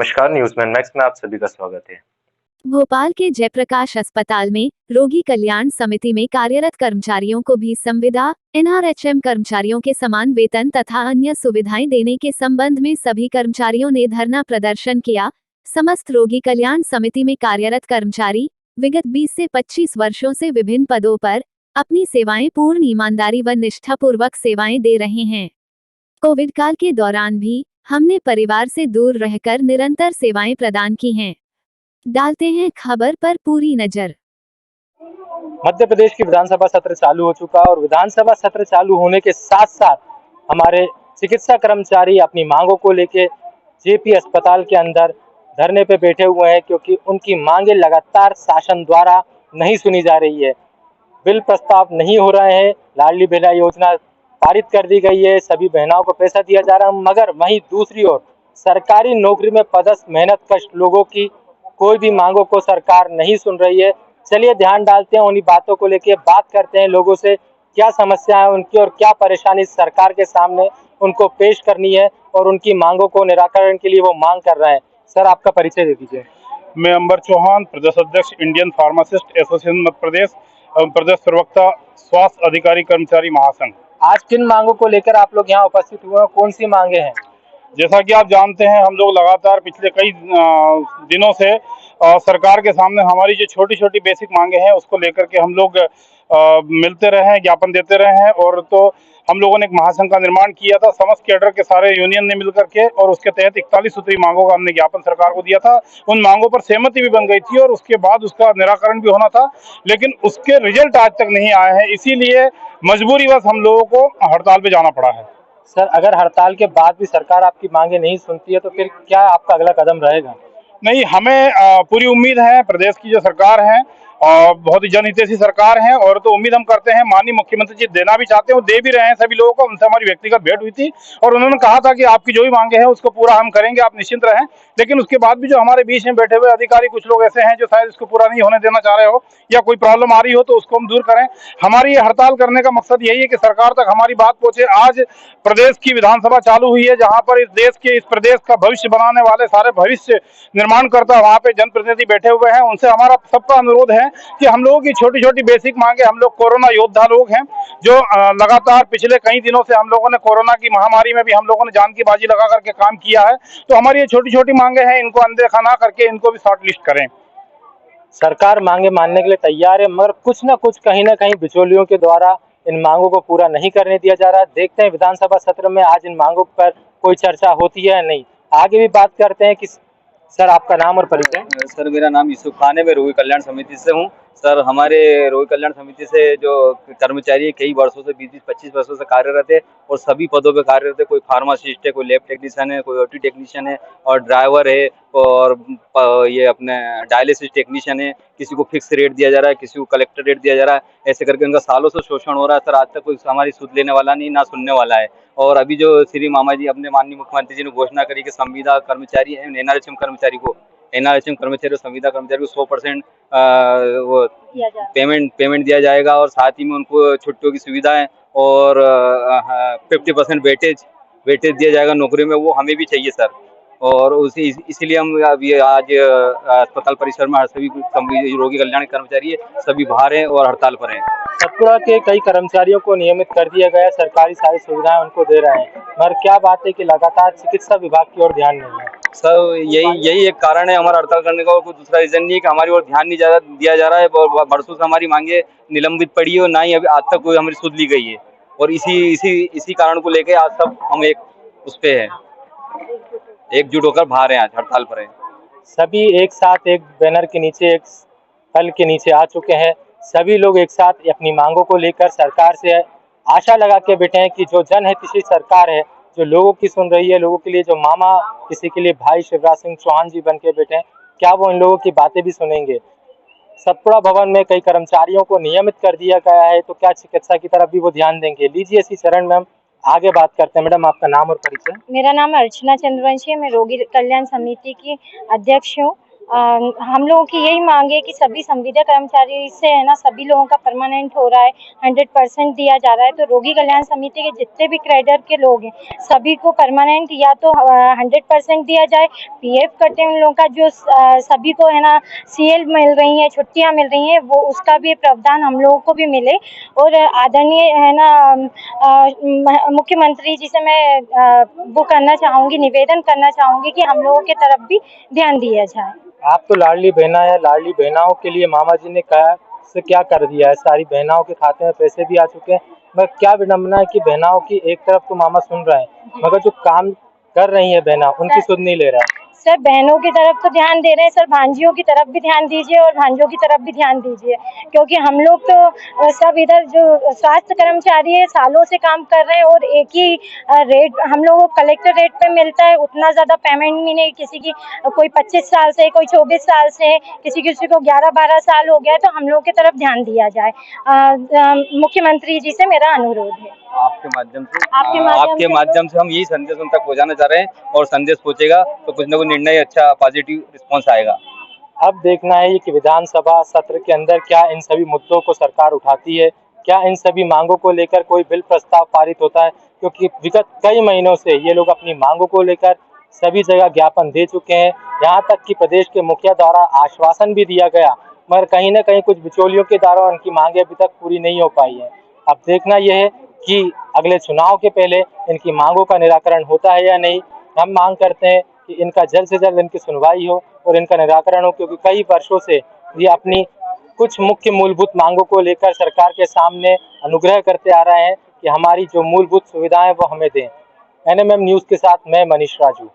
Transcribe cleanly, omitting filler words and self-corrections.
नमस्कार, न्यूज़मैन मैक्स में आप सभी का स्वागत है। भोपाल के जयप्रकाश अस्पताल में रोगी कल्याण समिति में कार्यरत कर्मचारियों को भी संविदा एनआरएचएम कर्मचारियों के समान वेतन तथा अन्य सुविधाएं देने के संबंध में सभी कर्मचारियों ने धरना प्रदर्शन किया। समस्त रोगी कल्याण समिति में कार्यरत कर्मचारी विगत 20 से 25 वर्षों से विभिन्न पदों पर अपनी सेवाएं पूर्ण ईमानदारी व निष्ठापूर्वक सेवाएं दे रहे हैं। कोविड काल के दौरान भी हमने परिवार से दूर रहकर निरंतर सेवाएं प्रदान की हैं। डालते हैं खबर पर पूरी नजर। मध्य प्रदेश की विधानसभा सत्र चालू हो चुका और विधानसभा सत्र चालू होने के साथ साथ हमारे चिकित्सा कर्मचारी अपनी मांगों को लेकर जेपी अस्पताल के अंदर धरने पे बैठे हुए हैं, क्योंकि उनकी मांगें लगातार शासन द्वारा नहीं सुनी जा रही है। बिल प्रस्ताव नहीं हो रहे हैं, लाडली बहना योजना पारित कर दी गई है, सभी बहनों को पैसा दिया जा रहा है, मगर वहीं दूसरी ओर सरकारी नौकरी में पदस्थ मेहनत कश लोगों की कोई भी मांगों को सरकार नहीं सुन रही है। चलिए ध्यान डालते हैं, उन्हीं बातों को लेकर बात करते हैं, लोगों से क्या समस्या है उनकी और क्या परेशानी सरकार के सामने उनको पेश करनी है और उनकी मांगों को निराकरण के लिए वो मांग कर रहे हैं। सर, आपका परिचय दे दीजिए। मैं अंबर चौहान, प्रदेश अध्यक्ष Indian pharmacist association Madhya Pradesh एवं प्रदेश प्रवक्ता स्वास्थ्य अधिकारी कर्मचारी महासंघ। आज किन मांगों को लेकर आप लोग यहाँ उपस्थित हुए हैं, कौन सी मांगे हैं? जैसा कि आप जानते हैं, हम लोग लगातार पिछले कई दिनों से सरकार के सामने हमारी जो छोटी छोटी बेसिक मांगे हैं उसको लेकर के हम लोग मिलते रहे हैं, ज्ञापन देते रहे हैं। और तो हम लोगों ने एक महासंघ का निर्माण किया था, समस्त कैडर के सारे यूनियन ने मिलकर के, और उसके तहत 41 सूत्री मांगों का हमने ज्ञापन सरकार को दिया था। उन मांगों पर सहमति भी बन गई थी और उसके बाद उसका निराकरण भी होना था, लेकिन उसके रिजल्ट आज तक नहीं आए हैं। इसीलिए मजबूरीवश हम लोगों को हड़ताल पे जाना पड़ा है। सर, अगर हड़ताल के बाद भी सरकार आपकी मांगे नहीं सुनती है तो फिर क्या आपका अगला कदम रहेगा? नहीं, हमें पूरी उम्मीद है, प्रदेश की जो सरकार है और बहुत ही जनहितैषी सरकार है, और तो उम्मीद हम करते हैं माननीय मुख्यमंत्री जी देना भी चाहते हैं, वो दे भी रहे हैं सभी लोगों को। उनसे हमारी व्यक्तिगत भेंट हुई थी और उन्होंने कहा था कि आपकी जो भी मांगे हैं उसको पूरा हम करेंगे, आप निश्चिंत रहें। लेकिन उसके बाद भी जो हमारे बीच में बैठे हुए अधिकारी कुछ लोग ऐसे हैं जो शायद इसको पूरा नहीं होने देना चाह रहे हो या कोई प्रॉब्लम आ रही हो तो उसको हम दूर करें। हमारी ये हड़ताल करने का मकसद यही है कि सरकार तक हमारी बात पहुंचे। आज प्रदेश की विधानसभा चालू हुई है, जहां पर इस देश के, इस प्रदेश का भविष्य बनाने वाले सारे भविष्य निर्माणकर्ता वहां पे जनप्रतिनिधि बैठे हुए हैं। उनसे हमारा सबका अनुरोध है कि हम लोगों की छोटी छोटी बेसिक मांगे, हम लोग कोरोना योद्धा लोग हैं जो लगातार पिछले कई दिनों से हम लोगों ने कोरोना की महामारी में भी हम लोगों ने जान की बाजी लगा करके काम किया है। तो हमारी ये छोटी छोटी मांगे हैं, इनको अनदेखा ना करके इनको भी शॉर्ट लिस्ट करें। सरकार मांगे मानने के लिए तैयार है, मगर कुछ ना कुछ कहीं ना कहीं बिचौलियों के द्वारा इन मांगों को पूरा नहीं करने दिया जा रहा। देखते हैं विधानसभा सत्र में आज इन मांगों पर कोई चर्चा होती है या नहीं। आगे भी बात करते हैं कि सर, आपका नाम और परिचय। सर, मेरा नाम यूसुफ खान है, मैं रोगी कल्याण समिति से हूँ। सर, हमारे रोगी कल्याण समिति से जो कर्मचारी कई वर्षों से 20-25 वर्षों से कार्यरत है और सभी पदों पे कार्यरत है। कोई फार्मासिस्ट है, कोई लैब टेक्नीशियन है, कोई ओटी टेक्नीशियन है और ड्राइवर है और ये अपने डायलिसिस टेक्नीशियन है। किसी को फिक्स रेट दिया जा रहा है, किसी को कलेक्टर रेट दिया जा रहा है। ऐसे करके उनका सालों से शोषण हो रहा है। सर, आज तक कोई हमारी सुध लेने वाला नहीं, ना सुनने वाला है। और अभी जो श्री मामा जी, अपने माननीय मुख्यमंत्री जी ने घोषणा करी कि संविदा कर्मचारी है, एनआरएचएम कर्मचारी को 100% वो पेमेंट दिया जाएगा और साथ ही में उनको छुट्टियों की सुविधाएं और 50% वेटेज दिया जाएगा नौकरी में। वो हमें भी चाहिए सर, और उसी इसीलिए हम अभी आज अस्पताल परिसर में सभी रोगी कल्याण कर्मचारी है, सभी बाहर हैं और हड़ताल पर हैं। सतपुड़ा के कई कर्मचारियों को नियमित कर दिया गया, सरकारी सारी सुविधाएं उनको दे रहे हैं, मगर क्या बात है कि लगातार चिकित्सा विभाग की ओर ध्यान नहीं है। सर, यही एक कारण है हमारा हड़ताल करने का, और कोई दूसरा रीजन नहीं है कि हमारी ओर ध्यान नहीं दिया जा रहा है। वर्षों से हमारी मांगे निलंबित पड़ी है और ना ही अभी आज तक कोई हमारी सुध ली गई है, और इसी कारण को लेकर आज सब हम एक उस पे है, एकजुट होकर बाहर हैं, आज हड़ताल पर हैं। सभी एक साथ एक बैनर के नीचे, एक फल के नीचे आ चुके हैं। सभी लोग एक साथ अपनी मांगों को लेकर सरकार से आशा लगा के बैठे हैं कि जो जनहितैषी सरकार है, जो लोगों की सुन रही है, लोगों के लिए जो मामा किसी के लिए भाई शिवराज सिंह चौहान जी बन के बैठे हैं, क्या वो इन लोगों की बातें भी सुनेंगे? सतपुड़ा भवन में कई कर्मचारियों को नियमित कर दिया गया है, तो क्या चिकित्सा की तरफ भी वो ध्यान देंगे? लीजिए इसी चरण में हम आगे बात करते हैं। मैडम, आपका नाम और परिचय। मेरा नाम अर्चना चंद्रवंशी है, मैं रोगी कल्याण समिति की अध्यक्ष हूँ हम लोगों की यही मांग है कि सभी संविदा कर्मचारी से है ना सभी लोगों का परमानेंट हो रहा है, 100% दिया जा रहा है। तो रोगी कल्याण समिति के जितने भी कैडर के लोग हैं सभी को परमानेंट या तो 100% दिया जाए। पीएफ कटे उन लोगों का जो सभी को है ना सीएल मिल रही है, छुट्टियां मिल रही हैं, वो उसका भी प्रावधान हम लोगों को भी मिले। और आदरणीय है ना मुख्यमंत्री जी से मैं वो करना चाहूँगी, निवेदन करना चाहूँगी कि हम लोगों की तरफ भी ध्यान दिया जाए। आप तो लाडली बहना है, लाडली बहनाओं के लिए मामा जी ने कहा से क्या कर दिया है, सारी बहनाओं के खाते में पैसे भी आ चुके हैं, मगर क्या विडम्बना है कि बहनाओं की एक तरफ तो मामा सुन रहे हैं मगर जो काम कर रही है बहना उनकी सुध नहीं ले रहा है। सर बहनों की तरफ तो ध्यान दे रहे हैं सर, भांजियों की तरफ भी ध्यान दीजिए और भांजों की तरफ भी ध्यान दीजिए, क्योंकि हम लोग तो सब इधर जो स्वास्थ्य कर्मचारी है सालों से काम कर रहे हैं और एक ही रेट हम लोगों को कलेक्टर रेट पे मिलता है, उतना ज़्यादा पेमेंट भी नहीं। किसी की कोई 25 साल से, कोई 24 साल से, किसी को 11-12 साल हो गया, तो हम लोग की तरफ ध्यान दिया जाए। मुख्यमंत्री जी से मेरा अनुरोध है। आपके माध्यम से हम यही संदेश उन तक पहुंचाना चाह रहे हैं, और संदेश पहुंचेगा तो कुछ न कुछ निर्णय अच्छा पॉजिटिव रिस्पॉन्स आएगा। अब देखना है कि विधानसभा सत्र के अंदर क्या इन सभी मुद्दों को सरकार उठाती है, क्या इन सभी मांगों को लेकर कोई बिल प्रस्ताव पारित होता है, क्योंकि विगत कई महीनों से ये लोग अपनी मांगों को लेकर सभी जगह ज्ञापन दे चुके हैं। यहाँ तक कि प्रदेश के मुखिया द्वारा आश्वासन भी दिया गया, मगर कहीं न कहीं कुछ बिचौलियों के द्वारा उनकी मांगे अभी तक पूरी नहीं हो पाई है। अब देखना यह है कि अगले चुनाव के पहले इनकी मांगों का निराकरण होता है या नहीं। हम मांग करते हैं कि इनका जल्द से जल्द इनकी सुनवाई हो और इनका निराकरण हो, क्योंकि कई वर्षों से ये अपनी कुछ मुख्य मूलभूत मांगों को लेकर सरकार के सामने अनुग्रह करते आ रहे हैं कि हमारी जो मूलभूत सुविधाएं वो हमें दें। एनएमएम न्यूज़ के साथ मैं मनीष राजू।